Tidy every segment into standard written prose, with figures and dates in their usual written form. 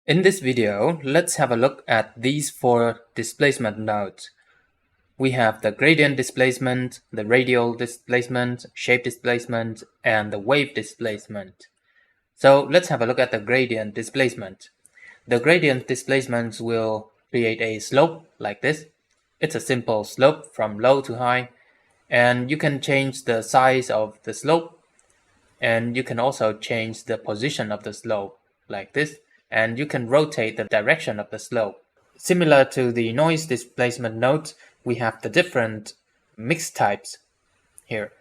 In this video, let's have a look at these four displacement nodes. We have the gradient displacement, the radial displacement, shape displacement, and the wave displacement. So let's have a look at the gradient displacement. The gradient displacement will create a slope like this. It's a simple slope from low to high, and you can change the size of the slope, and you can also change the position of the slope like this, and you can rotate the direction of the slope. Similar to the noise displacement nodes, we have the different mix types here.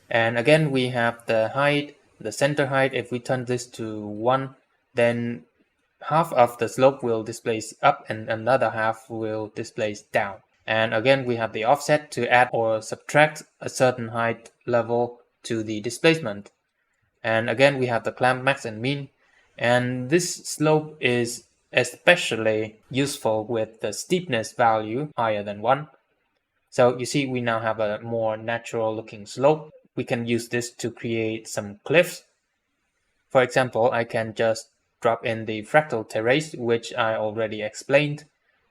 And again, we have the height, the center height. If we turn this to 1, then half of the slope will displace up and another half will displace down. And again, we have the offset to add or subtract a certain height level to the displacement. And again, we have the clamp max and min. And this slope is especially useful with the steepness value higher than 1. So you see, we now have a more natural looking slope. We can use this to create some cliffs. For example, I can just drop in the fractal terrace, which I already explained.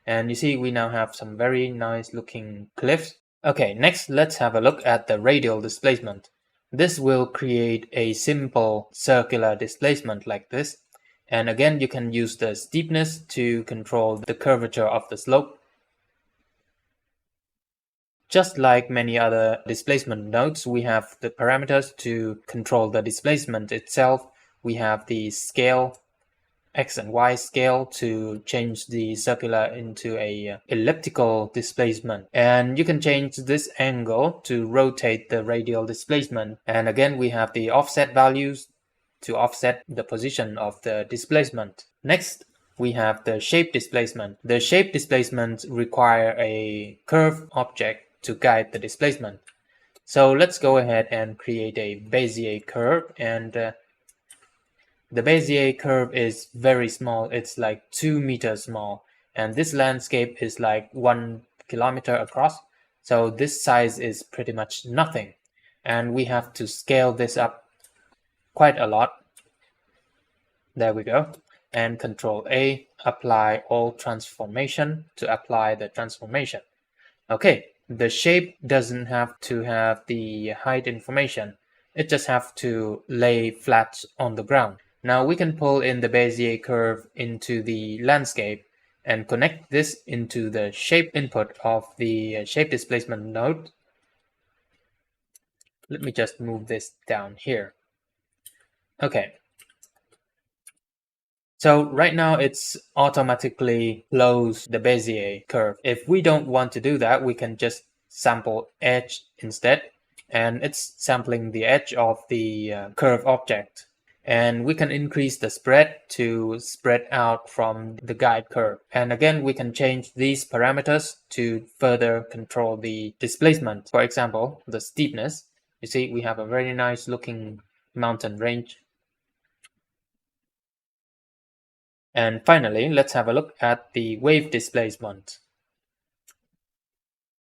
And you see, we now have some very nice looking cliffs. Okay, next let's have a look at the radial displacement. This will create a simple circular displacement like this. And again, you can use the steepness to control the curvature of the slope. Just like many other displacement nodes, we have the parameters to control the displacement itself. We have the scale, X and Y scale, to change the circular into a elliptical displacement. And you can change this angle to rotate the radial displacement. And again, we have the offset values to offset the position of the displacement. Next, we have the shape displacement. The shape displacement require a curved object to guide the displacement. So let's go ahead and create a Bezier curve, and the Bezier curve is very small. It's like 2 meters small, and this landscape is like 1 kilometer across. So this size is pretty much nothing, and we have to scale this up quite a lot. There we go. And Control A, apply all transformation to apply the transformation. Okay, the shape doesn't have to have the height information. It just have to lay flat on the ground. Now we can pull in the Bezier curve into the landscape and connect this into the shape input of the shape displacement node. Let me just move this down here. Okay. So right now it's automatically close the Bezier curve. If we don't want to do that, we can just sample edge instead, and it's sampling the edge of the curve object. And we can increase the spread to spread out from the guide curve. And again, we can change these parameters to further control the displacement. For example, the steepness. You see, we have a very nice looking mountain range. And finally, let's have a look at the wave displacement.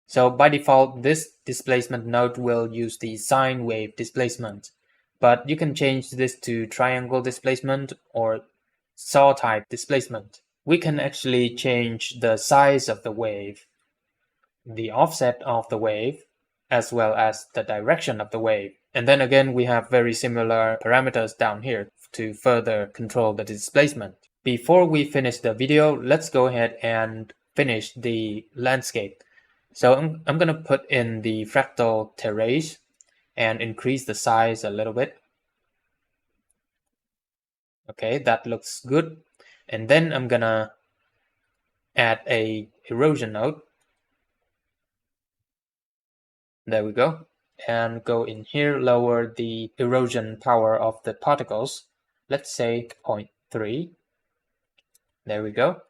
So by default, this displacement node will use the sine wave displacement, but you can change this to triangle displacement or saw type displacement. We can actually change the size of the wave, the offset of the wave, as well as the direction of the wave. And then again, we have very similar parameters down here to further control the displacement. Before we finish the video, let's go ahead and finish the landscape. So I'm going to put in the fractal terrace and increase the size a little bit. Okay, that looks good. And then I'm going to add a erosion node. There we go. And go in here, lower the erosion power of the particles. Let's say 0.3. There we go.